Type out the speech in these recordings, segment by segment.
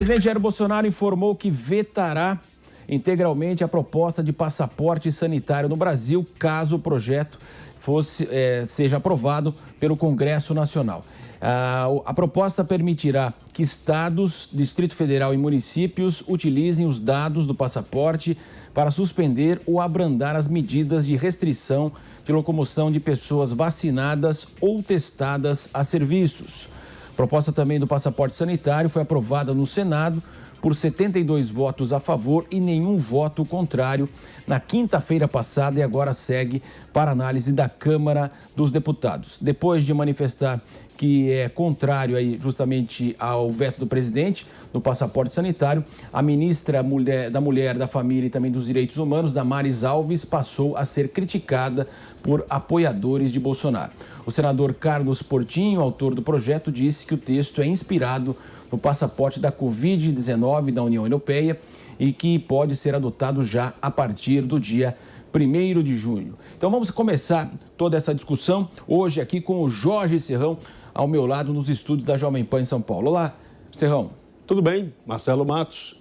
presidente Jair Bolsonaro informou que vetará integralmente a proposta de passaporte sanitário no Brasil, caso o projeto seja aprovado pelo Congresso Nacional. A proposta permitirá que estados, Distrito Federal e municípios utilizem os dados do passaporte para suspender ou abrandar as medidas de restrição de locomoção de pessoas vacinadas ou testadas a serviços. A proposta também do passaporte sanitário foi aprovada no Senado por 72 votos a favor e nenhum voto contrário na quinta-feira passada e agora segue para análise da Câmara dos Deputados. Depois de manifestar que é contrário justamente ao veto do presidente no passaporte sanitário, a ministra da Mulher, da Família e também dos Direitos Humanos, Damares Alves, passou a ser criticada por apoiadores de Bolsonaro. O senador Carlos Portinho, autor do projeto, disse que o texto é inspirado no passaporte da Covid-19 da União Europeia e que pode ser adotado já a partir do dia 1º de junho. Então vamos começar toda essa discussão hoje aqui com o Jorge Serrão ao meu lado nos estúdios da Jovem Pan em São Paulo. Olá, Serrão. Tudo bem, Marcelo Matos.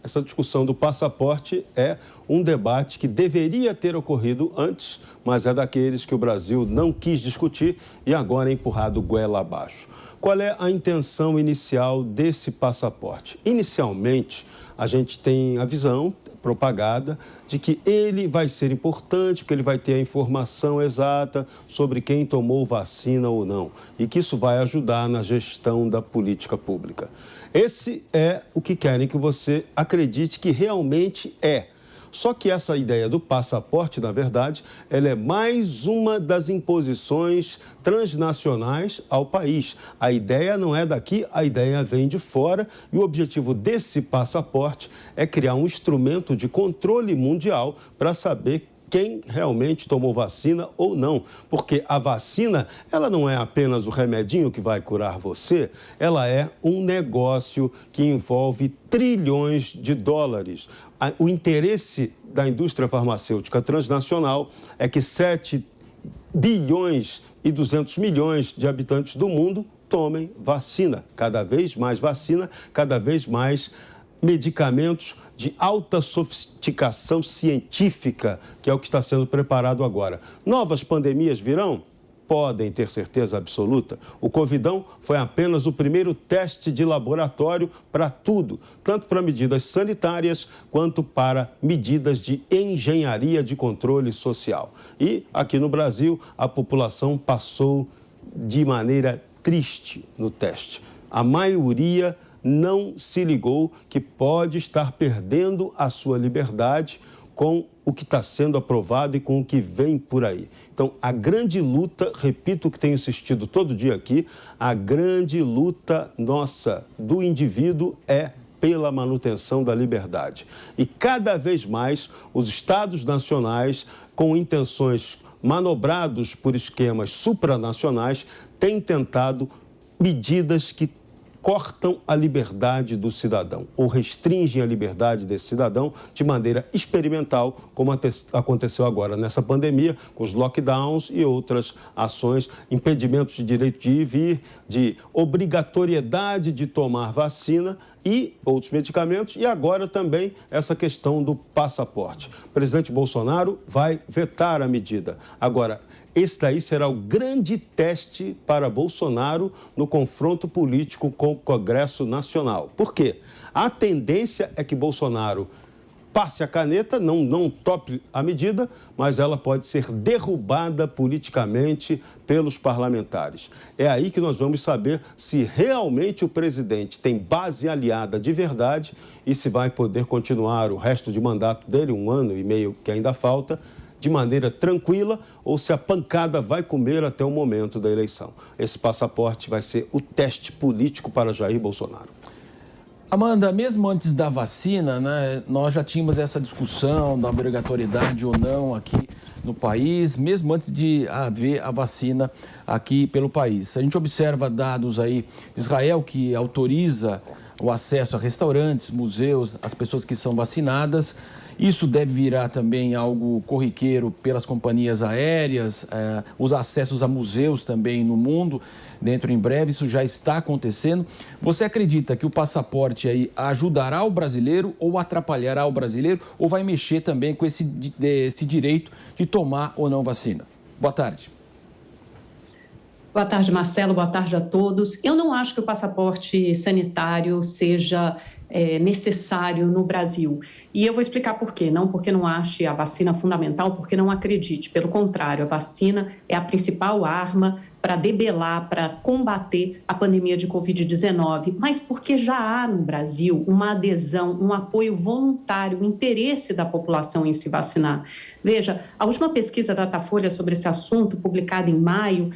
Essa discussão do passaporte é um debate que deveria ter ocorrido antes, mas é daqueles que o Brasil não quis discutir e agora é empurrado goela abaixo. Qual é a intenção inicial desse passaporte? Inicialmente, a gente tem a visão propagada de que ele vai ser importante, porque ele vai ter a informação exata sobre quem tomou vacina ou não e que isso vai ajudar na gestão da política pública. Esse é o que querem que você acredite que realmente é. Só que essa ideia do passaporte, na verdade, ela é mais uma das imposições transnacionais ao país. A ideia não é daqui, a ideia vem de fora e o objetivo desse passaporte é criar um instrumento de controle mundial para saber quem realmente tomou vacina ou não. Porque a vacina, ela não é apenas o remedinho que vai curar você, ela é um negócio que envolve trilhões de dólares. O interesse da indústria farmacêutica transnacional é que 7 bilhões e 200 milhões de habitantes do mundo tomem vacina. Cada vez mais vacina, cada vez mais medicamentos de alta sofisticação científica, que é o que está sendo preparado agora. Novas pandemias virão? Podem ter certeza absoluta. O Covidão foi apenas o primeiro teste de laboratório para tudo, tanto para medidas sanitárias quanto para medidas de engenharia de controle social. E aqui no Brasil, a população passou de maneira triste no teste. A maioria não se ligou que pode estar perdendo a sua liberdade com o que está sendo aprovado e com o que vem por aí. Então, a grande luta, repito o que tenho insistido todo dia aqui, a grande luta nossa, do indivíduo, é pela manutenção da liberdade. E cada vez mais os estados nacionais, com intenções manobrados por esquemas supranacionais, têm tentado medidas que cortam a liberdade do cidadão ou restringem a liberdade desse cidadão de maneira experimental, como aconteceu agora nessa pandemia, com os lockdowns e outras ações, impedimentos de direito de ir e vir, de obrigatoriedade de tomar vacina e outros medicamentos, e agora também essa questão do passaporte. O presidente Bolsonaro vai vetar a medida. Agora, esse daí será o grande teste para Bolsonaro no confronto político com o Congresso Nacional. Por quê? A tendência é que Bolsonaro passe a caneta, não tope a medida, mas ela pode ser derrubada politicamente pelos parlamentares. É aí que nós vamos saber se realmente o presidente tem base aliada de verdade e se vai poder continuar o resto de mandato dele, 1 ano e meio que ainda falta, de maneira tranquila, ou se a pancada vai comer até o momento da eleição. Esse passaporte vai ser o teste político para Jair Bolsonaro. Amanda, mesmo antes da vacina, né, nós já tínhamos essa discussão da obrigatoriedade ou não aqui no país, mesmo antes de haver a vacina aqui pelo país. A gente observa dados aí de Israel que autoriza o acesso a restaurantes, museus, as pessoas que são vacinadas. Isso deve virar também algo corriqueiro pelas companhias aéreas, os acessos a museus também no mundo, dentro em breve, isso já está acontecendo. Você acredita que o passaporte aí ajudará o brasileiro ou atrapalhará o brasileiro ou vai mexer também com esse direito de tomar ou não vacina? Boa tarde. Boa tarde, Marcelo. Boa tarde a todos. Eu não acho que o passaporte sanitário seja necessário no Brasil. E eu vou explicar por quê. Não porque não ache a vacina fundamental, porque não acredite. Pelo contrário, a vacina é a principal arma para debelar, para combater a pandemia de Covid-19, mas porque já há no Brasil uma adesão, um apoio voluntário, um interesse da população em se vacinar. Veja, a última pesquisa da Datafolha sobre esse assunto, publicada em maio,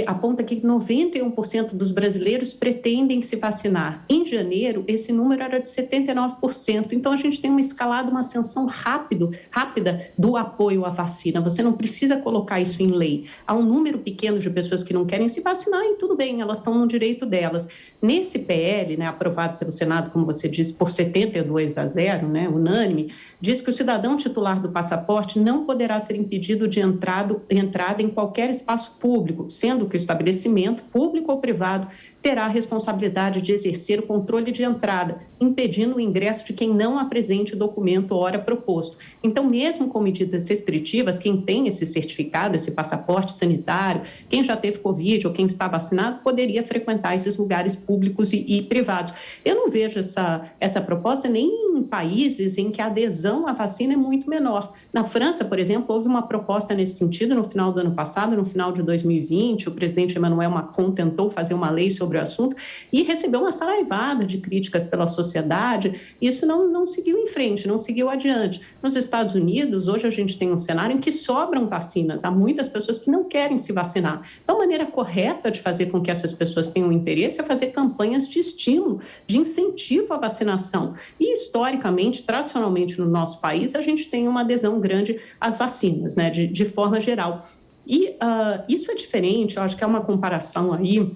aponta que 91% dos brasileiros pretendem se vacinar. Em janeiro, esse número era de 79%. Então, a gente tem uma escalada, uma ascensão rápida do apoio à vacina. Você não precisa colocar isso em lei. Há um número pequeno de pessoas que não querem se vacinar e tudo bem, elas estão no direito delas. Nesse PL, aprovado pelo Senado, como você disse, por 72-0, unânime, diz que o cidadão titular do passaporte não poderá ser impedido de entrada em qualquer espaço público, sendo que o estabelecimento, público ou privado, terá a responsabilidade de exercer o controle de entrada, impedindo o ingresso de quem não apresente o documento hora proposto. Então, mesmo com medidas restritivas, quem tem esse certificado, esse passaporte sanitário, quem já teve Covid ou quem está vacinado, poderia frequentar esses lugares públicos e privados. Eu não vejo essa proposta nem em países em que a adesão à vacina é muito menor. Na França, por exemplo, houve uma proposta nesse sentido no final do ano passado, no final de 2020, o presidente Emmanuel Macron tentou fazer uma lei sobre o assunto e recebeu uma saraivada de críticas pela sociedade. Isso não seguiu em frente, não seguiu adiante. Nos Estados Unidos, hoje a gente tem um cenário em que sobram vacinas. Há muitas pessoas que não querem se vacinar. Então, a maneira correta de fazer com que essas pessoas tenham interesse é fazer campanhas de estímulo, de incentivo à vacinação. E, historicamente, tradicionalmente no nosso país, a gente tem uma adesão grande às vacinas, de forma geral. E isso é diferente, eu acho que é uma comparação aí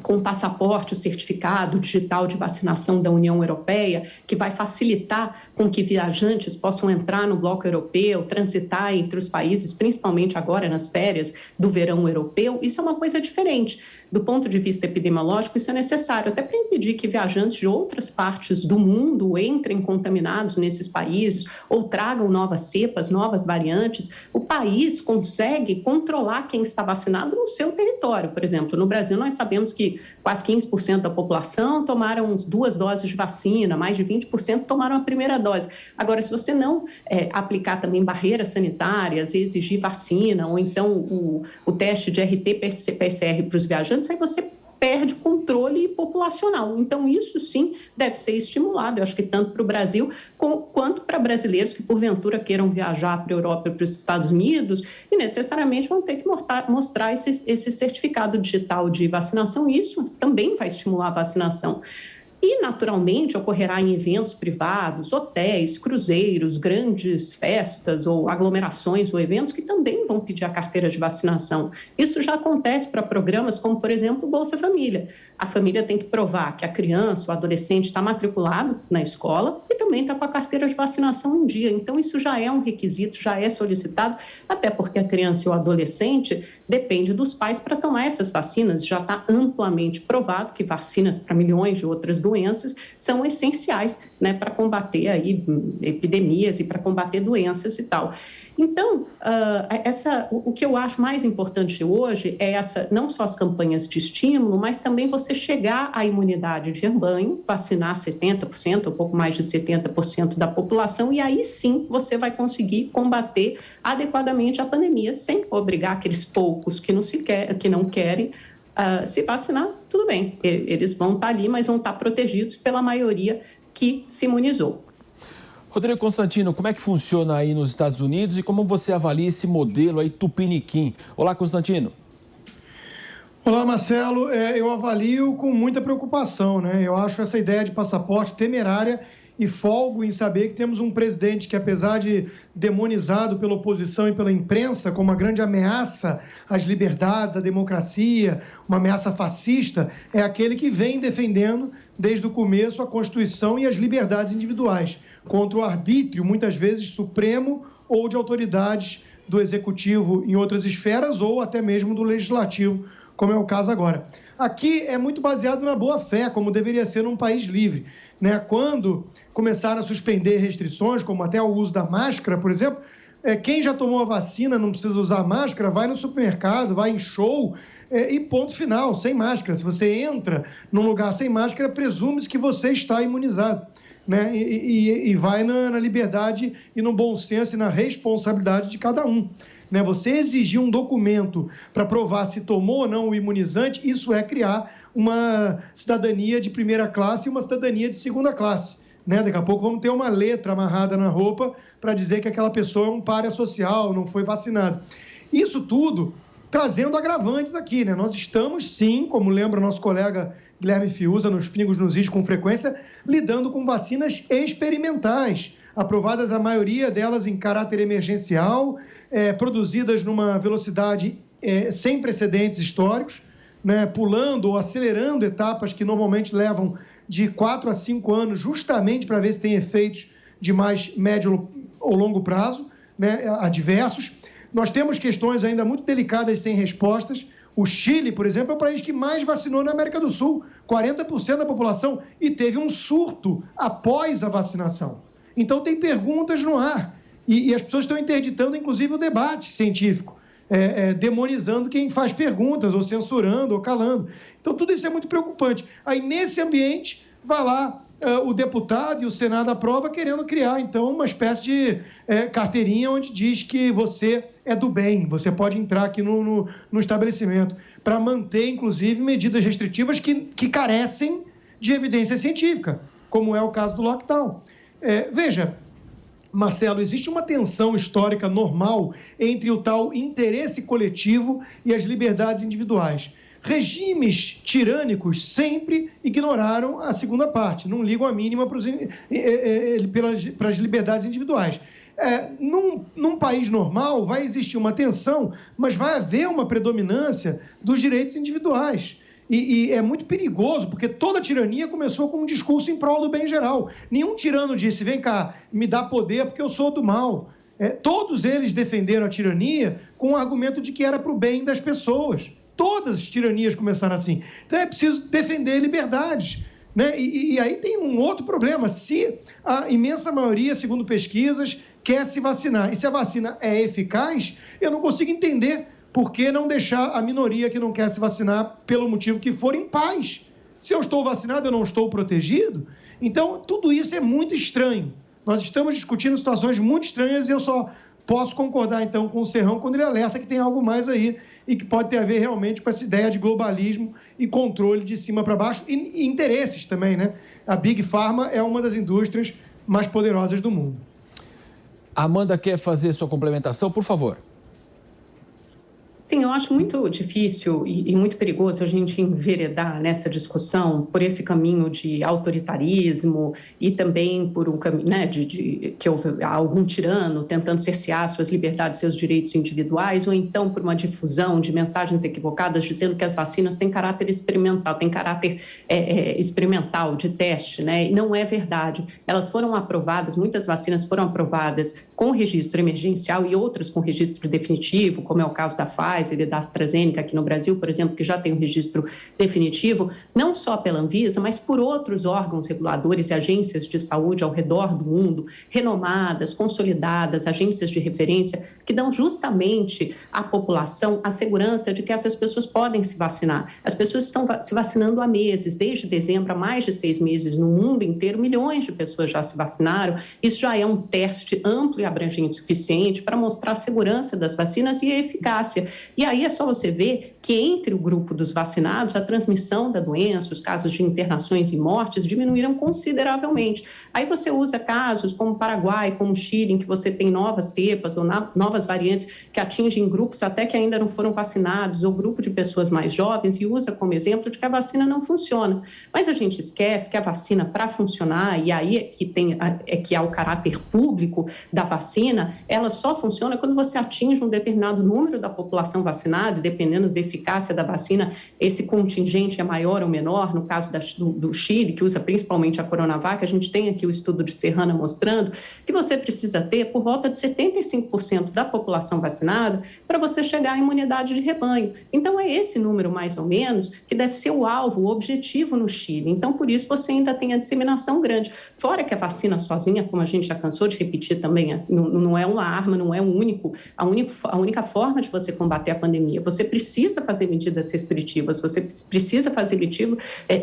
com o passaporte, o certificado digital de vacinação da União Europeia, que vai facilitar com que viajantes possam entrar no bloco europeu, transitar entre os países, principalmente agora nas férias do verão europeu. Isso é uma coisa diferente. Do ponto de vista epidemiológico, isso é necessário, até para impedir que viajantes de outras partes do mundo entrem contaminados nesses países ou tragam novas cepas, novas variantes. O país consegue controlar quem está vacinado no seu território. Por exemplo, no Brasil, nós sabemos que quase 15% da população tomaram 2 doses de vacina, mais de 20% tomaram a primeira dose. Agora, se você não aplicar também barreiras sanitárias, exigir vacina, ou então o teste de RT-PCR para os viajantes, aí você perde controle populacional. Então, isso sim deve ser estimulado, eu acho que tanto para o Brasil quanto para brasileiros que, porventura, queiram viajar para a Europa e para os Estados Unidos e necessariamente vão ter que mostrar esse certificado digital de vacinação. Isso também vai estimular a vacinação. E, naturalmente, ocorrerá em eventos privados, hotéis, cruzeiros, grandes festas ou aglomerações ou eventos que também vão pedir a carteira de vacinação. Isso já acontece para programas como, por exemplo, o Bolsa Família. A família tem que provar que a criança, o adolescente está matriculado na escola e também está com a carteira de vacinação em dia. Então, isso já é um requisito, já é solicitado, até porque a criança e o adolescente depende dos pais para tomar essas vacinas. Já está amplamente provado que vacinas para milhões de outras doenças são essenciais, para combater aí epidemias e para combater doenças e tal. Então, o que eu acho mais importante hoje é não só as campanhas de estímulo, mas também você chegar à imunidade de rebanho, vacinar 70%, ou pouco mais de 70% da população, e aí sim você vai conseguir combater adequadamente a pandemia, sem obrigar aqueles poucos que não querem se vacinar. Tudo bem, eles vão estar ali, mas vão estar protegidos pela maioria que se imunizou. Rodrigo Constantino, como é que funciona aí nos Estados Unidos e como você avalia esse modelo aí tupiniquim? Olá, Constantino. Olá, Marcelo. Eu avalio com muita preocupação, Eu acho essa ideia de passaporte temerária e folgo em saber que temos um presidente que, apesar de demonizado pela oposição e pela imprensa como uma grande ameaça às liberdades, à democracia, uma ameaça fascista, é aquele que vem defendendo desde o começo a Constituição e as liberdades individuais, contra o arbítrio, muitas vezes supremo, ou de autoridades do Executivo em outras esferas, ou até mesmo do Legislativo, como é o caso agora. Aqui é muito baseado na boa-fé, como deveria ser num país livre, né? Quando começaram a suspender restrições, como até o uso da máscara, por exemplo, quem já tomou a vacina não precisa usar máscara, vai no supermercado, vai em show e ponto final, sem máscara. Se você entra num lugar sem máscara, presume-se que você está imunizado, né? E vai na liberdade e no bom senso e na responsabilidade de cada um. Né? Você exigir um documento para provar se tomou ou não o imunizante, isso é criar uma cidadania de primeira classe e uma cidadania de segunda classe. Né? Daqui a pouco vamos ter uma letra amarrada na roupa para dizer que aquela pessoa é um pária social, não foi vacinado. Isso tudo trazendo agravantes aqui. Né? Nós estamos, sim, como lembra nosso colega Guilherme Fiuza, nos Pingos nos Is com frequência, lidando com vacinas experimentais, aprovadas a maioria delas em caráter emergencial, produzidas numa velocidade sem precedentes históricos, né, pulando ou acelerando etapas que normalmente levam de 4 a 5 anos, justamente para ver se tem efeitos de mais médio ou longo prazo, né, adversos. Nós temos questões ainda muito delicadas sem respostas. O Chile, por exemplo, é o país que mais vacinou na América do Sul, 40% da população, e teve um surto após a vacinação. Então, tem perguntas no ar e as pessoas estão interditando, inclusive, o debate científico, demonizando quem faz perguntas, ou censurando, ou calando. Então, tudo isso é muito preocupante. Aí, nesse ambiente, vai lá o deputado e o Senado aprova, querendo criar, então, uma espécie de carteirinha onde diz que você é do bem, você pode entrar aqui no estabelecimento, para manter, inclusive, medidas restritivas que carecem de evidência científica, como é o caso do lockdown. Veja, Marcelo, existe uma tensão histórica normal entre o tal interesse coletivo e as liberdades individuais. Regimes tirânicos sempre ignoraram a segunda parte, não ligam a mínima para as liberdades individuais. Num país normal vai existir uma tensão, mas vai haver uma predominância dos direitos individuais. E é muito perigoso, porque toda tirania começou com um discurso em prol do bem geral. Nenhum tirano disse, vem cá, me dá poder porque eu sou do mal. Todos eles defenderam a tirania com o argumento de que era para o bem das pessoas. Todas as tiranias começaram assim. Então é preciso defender liberdades. Né? E aí tem um outro problema. Se a imensa maioria, segundo pesquisas, quer se vacinar, e se a vacina é eficaz, eu não consigo entender por que não deixar a minoria que não quer se vacinar, pelo motivo que for, em paz? Se eu estou vacinado, eu não estou protegido? Então, tudo isso é muito estranho. Nós estamos discutindo situações muito estranhas e eu só posso concordar, então, com o Serrão quando ele alerta que tem algo mais aí e que pode ter a ver realmente com essa ideia de globalismo e controle de cima para baixo e interesses também, né? A Big Pharma é uma das indústrias mais poderosas do mundo. Amanda quer fazer sua complementação, por favor. Sim, eu acho muito difícil e muito perigoso a gente enveredar nessa discussão por esse caminho de autoritarismo e também por um caminho, né, que houve algum tirano tentando cercear suas liberdades, seus direitos individuais, ou então por uma difusão de mensagens equivocadas dizendo que as vacinas têm caráter experimental, experimental, de teste, né? E não é verdade. Elas foram aprovadas, muitas vacinas foram aprovadas com registro emergencial e outras com registro definitivo, como é o caso da Pfizer e da AstraZeneca aqui no Brasil, por exemplo, que já tem um registro definitivo, não só pela Anvisa, mas por outros órgãos reguladores e agências de saúde ao redor do mundo, renomadas, consolidadas, agências de referência, que dão justamente à população a segurança de que essas pessoas podem se vacinar. As pessoas estão se vacinando há meses, desde dezembro, há mais de 6 meses no mundo inteiro, milhões de pessoas já se vacinaram. Isso já é um teste amplo e abrangente o suficiente para mostrar a segurança das vacinas e a eficácia. E aí é só você ver que entre o grupo dos vacinados, a transmissão da doença, os casos de internações e mortes diminuíram consideravelmente. Aí você usa casos como o Paraguai, como o Chile, em que você tem novas cepas ou novas variantes que atingem grupos até que ainda não foram vacinados, ou grupo de pessoas mais jovens, e usa como exemplo de que a vacina não funciona. Mas a gente esquece que a vacina, para funcionar, e aí é que há o caráter público da vacina, ela só funciona quando você atinge um determinado número da população vacinada, e dependendo da eficácia da vacina, esse contingente é maior ou menor. No caso do Chile, que usa principalmente a Coronavac, a gente tem aqui o estudo de Serrana mostrando que você precisa ter por volta de 75% da população vacinada para você chegar à imunidade de rebanho. Então, é esse número, mais ou menos, que deve ser o alvo, o objetivo no Chile. Então, por isso, você ainda tem a disseminação grande. Fora que a vacina sozinha, como a gente já cansou de repetir também, não é uma arma, não é a única forma de você combater a pandemia. Você precisa fazer medidas restritivas, você precisa fazer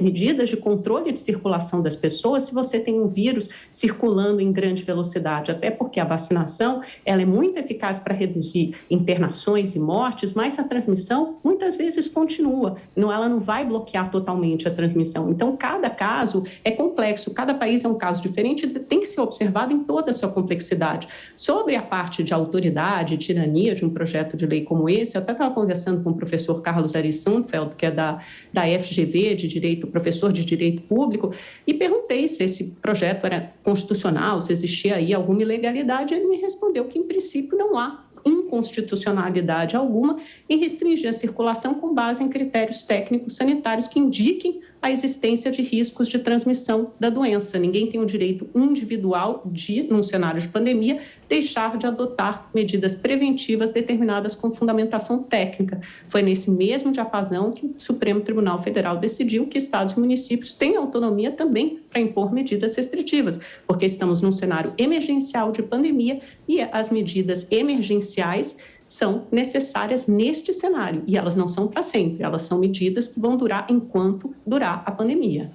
medidas de controle de circulação das pessoas se você tem um vírus circulando em grande velocidade, até porque a vacinação ela é muito eficaz para reduzir internações e mortes, mas a transmissão muitas vezes continua, ela não vai bloquear totalmente a transmissão. Então, cada caso é complexo, cada país é um caso diferente, tem que ser observado em toda a sua complexidade. Sobre a parte de autoridade, tirania de um projeto de lei como esse, eu até estava conversando com o professor Carlos Ari Sundfeld, que é da FGV, de Direito, professor de Direito Público, e perguntei se esse projeto era constitucional, se existia aí alguma ilegalidade. Ele me respondeu que, em princípio, não há inconstitucionalidade alguma em restringir a circulação com base em critérios técnicos sanitários que indiquem a existência de riscos de transmissão da doença. Ninguém tem o direito individual de, num cenário de pandemia, deixar de adotar medidas preventivas determinadas com fundamentação técnica. Foi nesse mesmo diapasão que o Supremo Tribunal Federal decidiu que estados e municípios têm autonomia também para impor medidas restritivas, porque estamos num cenário emergencial de pandemia e as medidas emergenciais são necessárias neste cenário, e elas não são para sempre, elas são medidas que vão durar enquanto durar a pandemia.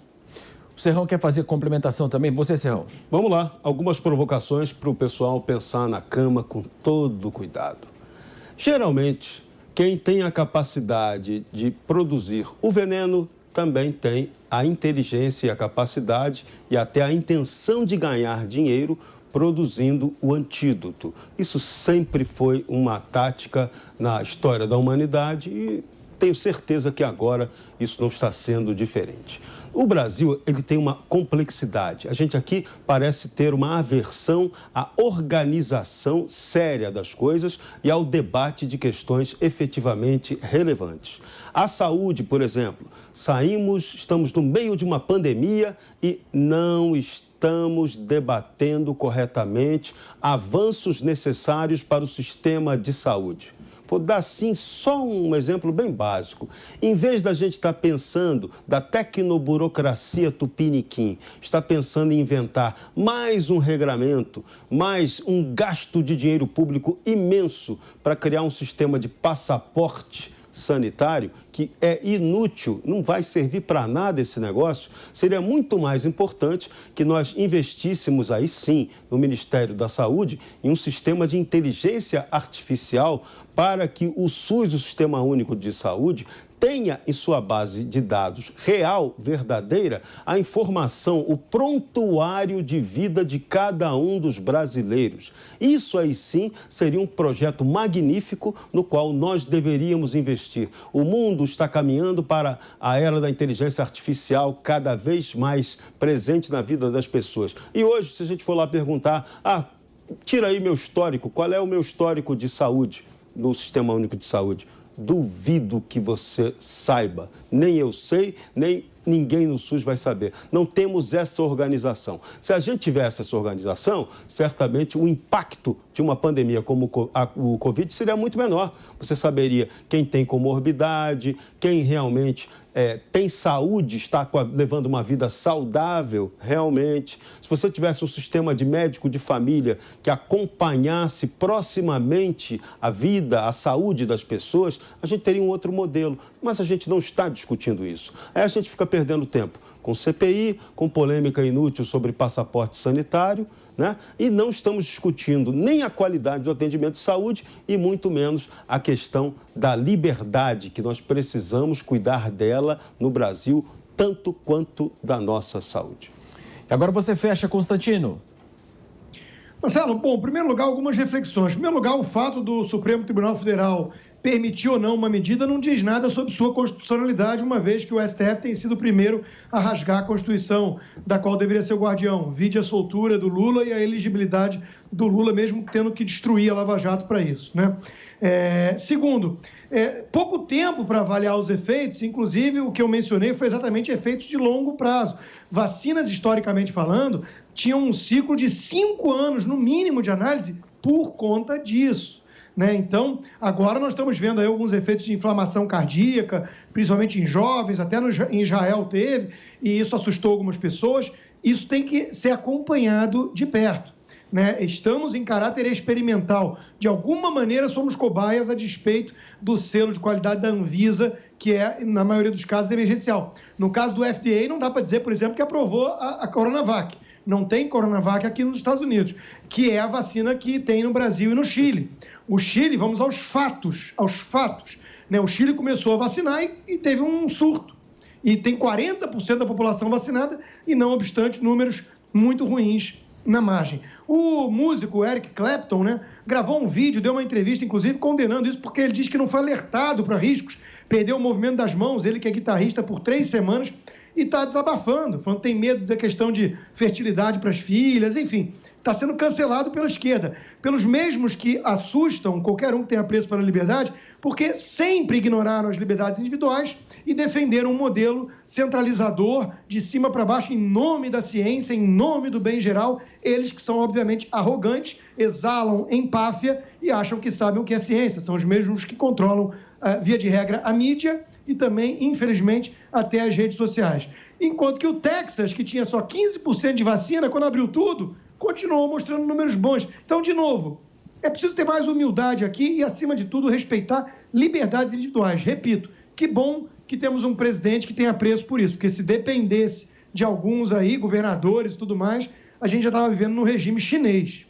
O Serrão quer fazer complementação também? Você, Serrão. Vamos lá, algumas provocações para o pessoal pensar na cama com todo cuidado. Geralmente, quem tem a capacidade de produzir o veneno também tem a inteligência e a capacidade e até a intenção de ganhar dinheiro produzindo o antídoto. Isso sempre foi uma tática na história da humanidade e tenho certeza que agora isso não está sendo diferente. O Brasil, ele tem uma complexidade. A gente aqui parece ter uma aversão à organização séria das coisas e ao debate de questões efetivamente relevantes. A saúde, por exemplo, estamos no meio de uma pandemia e não estamos debatendo corretamente avanços necessários para o sistema de saúde. Vou dar, sim, só um exemplo bem básico. Em vez da gente estar pensando da tecnoburocracia tupiniquim, está pensando em inventar mais um regramento, mais um gasto de dinheiro público imenso para criar um sistema de passaporte sanitário que é inútil, não vai servir para nada esse negócio, seria muito mais importante que nós investíssemos aí sim no Ministério da Saúde em um sistema de inteligência artificial para que o SUS, o Sistema Único de Saúde, tenha em sua base de dados real, verdadeira, a informação, o prontuário de vida de cada um dos brasileiros. Isso aí sim seria um projeto magnífico no qual nós deveríamos investir. O mundo está caminhando para a era da inteligência artificial cada vez mais presente na vida das pessoas. E hoje, se a gente for lá perguntar, tira aí meu histórico, qual é o meu histórico de saúde no Sistema Único de Saúde? Duvido que você saiba. Nem eu sei, nem ninguém no SUS vai saber. Não temos essa organização. Se a gente tivesse essa organização, certamente o impacto de uma pandemia como o Covid seria muito menor. Você saberia quem tem comorbidade, quem realmente tem saúde, está levando uma vida saudável realmente. Se você tivesse um sistema de médico de família que acompanhasse proximamente a vida, a saúde das pessoas, a gente teria um outro modelo. Mas a gente não está discutindo isso. Aí a gente fica perdendo tempo com CPI, com polêmica inútil sobre passaporte sanitário, né? E não estamos discutindo nem a qualidade do atendimento de saúde e muito menos a questão da liberdade, que nós precisamos cuidar dela no Brasil, tanto quanto da nossa saúde. Agora você fecha, Constantino. Marcelo, bom, em primeiro lugar, algumas reflexões. Em primeiro lugar, o fato do Supremo Tribunal Federal permitir ou não uma medida não diz nada sobre sua constitucionalidade, uma vez que o STF tem sido o primeiro a rasgar a Constituição, da qual deveria ser o guardião. Vide a soltura do Lula e a elegibilidade do Lula, mesmo tendo que destruir a Lava Jato para isso, né? Segundo, pouco tempo para avaliar os efeitos, inclusive o que eu mencionei foi exatamente efeitos de longo prazo. Vacinas, historicamente falando, tinham um ciclo de 5 anos, no mínimo, de análise por conta disso, né? Então, agora nós estamos vendo aí alguns efeitos de inflamação cardíaca, principalmente em jovens, até em Israel teve, e isso assustou algumas pessoas. Isso tem que ser acompanhado de perto, né? Estamos em caráter experimental. De alguma maneira, somos cobaias a despeito do selo de qualidade da Anvisa, que é, na maioria dos casos, emergencial. No caso do FDA, não dá para dizer, por exemplo, que aprovou a Coronavac. Não tem Coronavac aqui nos Estados Unidos, que é a vacina que tem no Brasil e no Chile. O Chile, vamos aos fatos, né? O Chile começou a vacinar e teve um surto. E tem 40% da população vacinada e, não obstante, números muito ruins na margem. O músico Eric Clapton, né, gravou um vídeo, deu uma entrevista, inclusive, condenando isso, porque ele diz que não foi alertado para riscos, perdeu o movimento das mãos, ele que é guitarrista, por 3 semanas, e está desabafando, falando que tem medo da questão de fertilidade para as filhas, enfim, está sendo cancelado pela esquerda, pelos mesmos que assustam qualquer um que tenha apreço pela liberdade, porque sempre ignoraram as liberdades individuais e defenderam um modelo centralizador, de cima para baixo, em nome da ciência, em nome do bem geral. Eles que são, obviamente, arrogantes, exalam empáfia e acham que sabem o que é ciência. São os mesmos que controlam, via de regra, a mídia e também, infelizmente, até as redes sociais. Enquanto que o Texas, que tinha só 15% de vacina, quando abriu tudo, continuou mostrando números bons. Então, de novo, é preciso ter mais humildade aqui e, acima de tudo, respeitar liberdades individuais. Repito, que bom que temos um presidente que tem apreço por isso, porque se dependesse de alguns aí, governadores e tudo mais, a gente já estava vivendo num regime chinês.